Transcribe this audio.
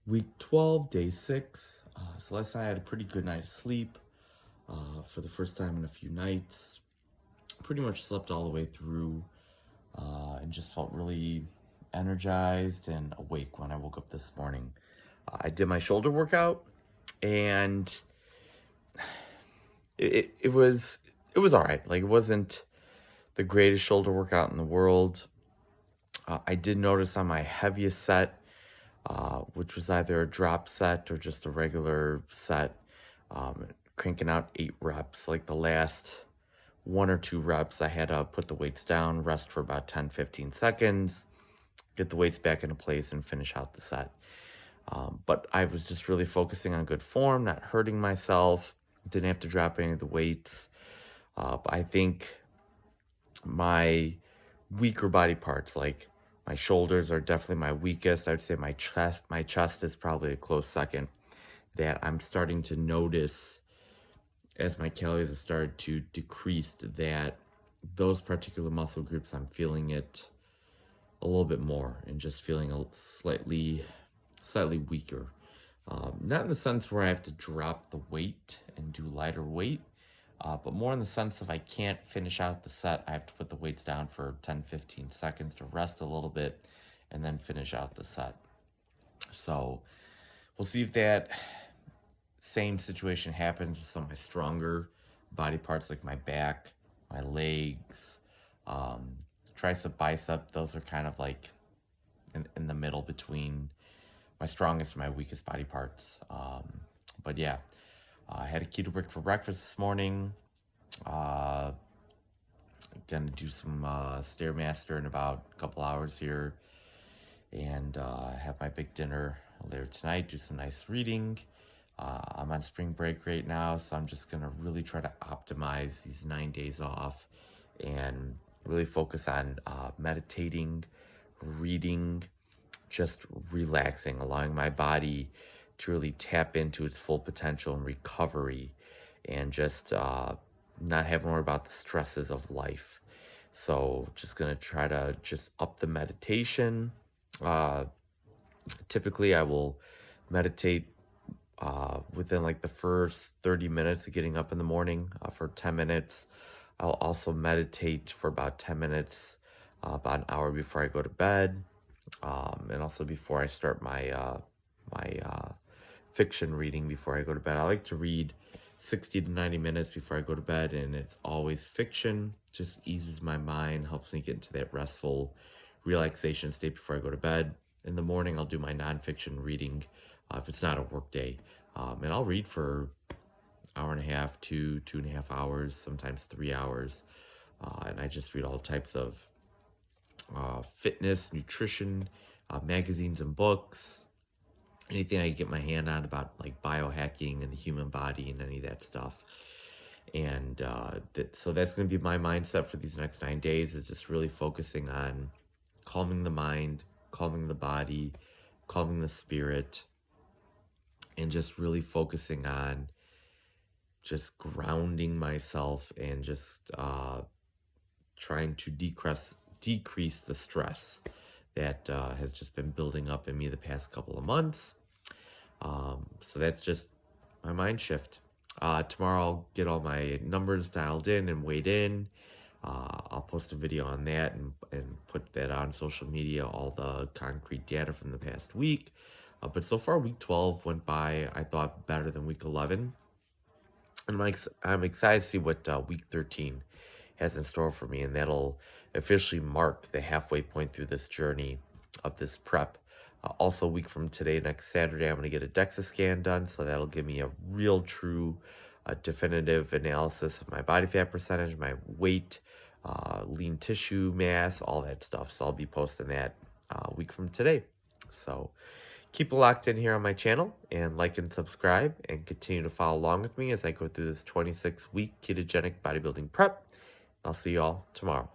Week 12, day 6. So last night I had a pretty good night's sleep for the first time in a few nights. Pretty much slept all the way through and just felt really energized and awake when I woke up this morning. I did my shoulder workout and it was all right. Like, it wasn't the greatest shoulder workout in the world. I did notice on my heaviest set, which was either a drop set or just a regular set, cranking out 8 reps. Like the last 1 or 2 reps, I had to put the weights down, rest for about 10-15 seconds, get the weights back into place, and finish out the set. But I was just really focusing on good form, not hurting myself, didn't have to drop any of the weights. But I think my weaker body parts, like my shoulders, are definitely my weakest. I would say my chest is probably a close second, that I'm starting to notice as my calories have started to decrease, that those particular muscle groups, I'm feeling it a little bit more and just feeling a slightly weaker. Not in the sense where I have to drop the weight and do lighter weight, but more in the sense of I can't finish out the set. I have to put the weights down for 10-15 seconds to rest a little bit and then finish out the set. So we'll see if that same situation happens with some of my stronger body parts, like my back, my legs, tricep, bicep. Those are kind of like in the middle between my strongest and my weakest body parts. But yeah, I had a keto brick for breakfast this morning. Gonna do some Stairmaster in about a couple hours here, and have my big dinner later tonight. Do some nice reading. I'm on spring break right now, so I'm just gonna really try to optimize these 9 days off and really focus on meditating, reading, just relaxing, allowing my body to really tap into its full potential and recovery, and just not having to worry about the stresses of life. So just gonna try to just up the meditation. Typically I will meditate within like the first 30 minutes of getting up in the morning, for 10 minutes. I'll also meditate for about 10 minutes, about an hour before I go to bed. And also before I start my fiction reading before I go to bed. I like to read 60 to 90 minutes before I go to bed, and it's always fiction. Just eases my mind, helps me get into that restful relaxation state before I go to bed. In the morning, I'll do my nonfiction reading if it's not a work day. And I'll read for hour and a half to 2.5 hours, sometimes 3 hours. And I just read all types of fitness, nutrition, magazines and books, anything I can get my hand on about like biohacking and the human body and any of that stuff. And so that's going to be my mindset for these next 9 days, is just really focusing on calming the mind, calming the body, calming the spirit, and just really focusing on just grounding myself and just trying to decrease the stress that has just been building up in me the past couple of months. So that's just my mind shift. Tomorrow I'll get all my numbers dialed in and weighed in. I'll post a video on that and put that on social media, all the concrete data from the past week. But so far, week 12 went by, I thought, better than week 11. And I'm excited to see what week 13 has in store for me, and that'll officially mark the halfway point through this journey of this prep. Also, a week from today, next Saturday, I'm going to get a DEXA scan done, so that'll give me a real, true, definitive analysis of my body fat percentage, my weight, lean tissue mass, all that stuff. So I'll be posting that a week from today. So keep locked in here on my channel, and like and subscribe, and continue to follow along with me as I go through this 26-week ketogenic bodybuilding prep. I'll see you all tomorrow.